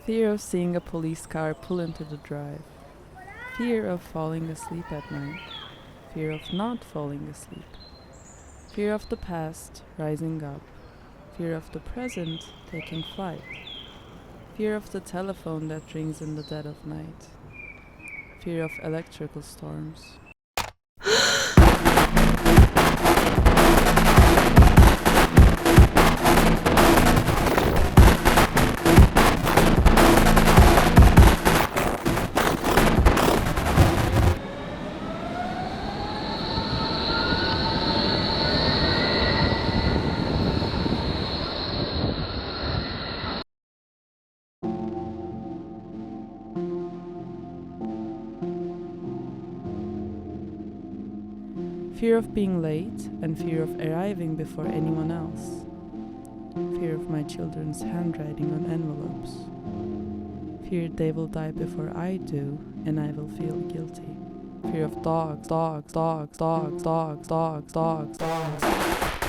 Fear of seeing a police car pull into the drive. Fear of falling asleep at night. Fear of not falling asleep. Fear of the past rising up. Fear of the present taking flight. Fear of the telephone that rings in the dead of night. Fear of electrical storms. Fear of being late and fear of arriving before anyone else. Fear of my children's handwriting on envelopes. Fear they will die before I do and I will feel guilty. Fear of dogs, dogs, dogs, dogs, dogs, dogs, dogs, dogs.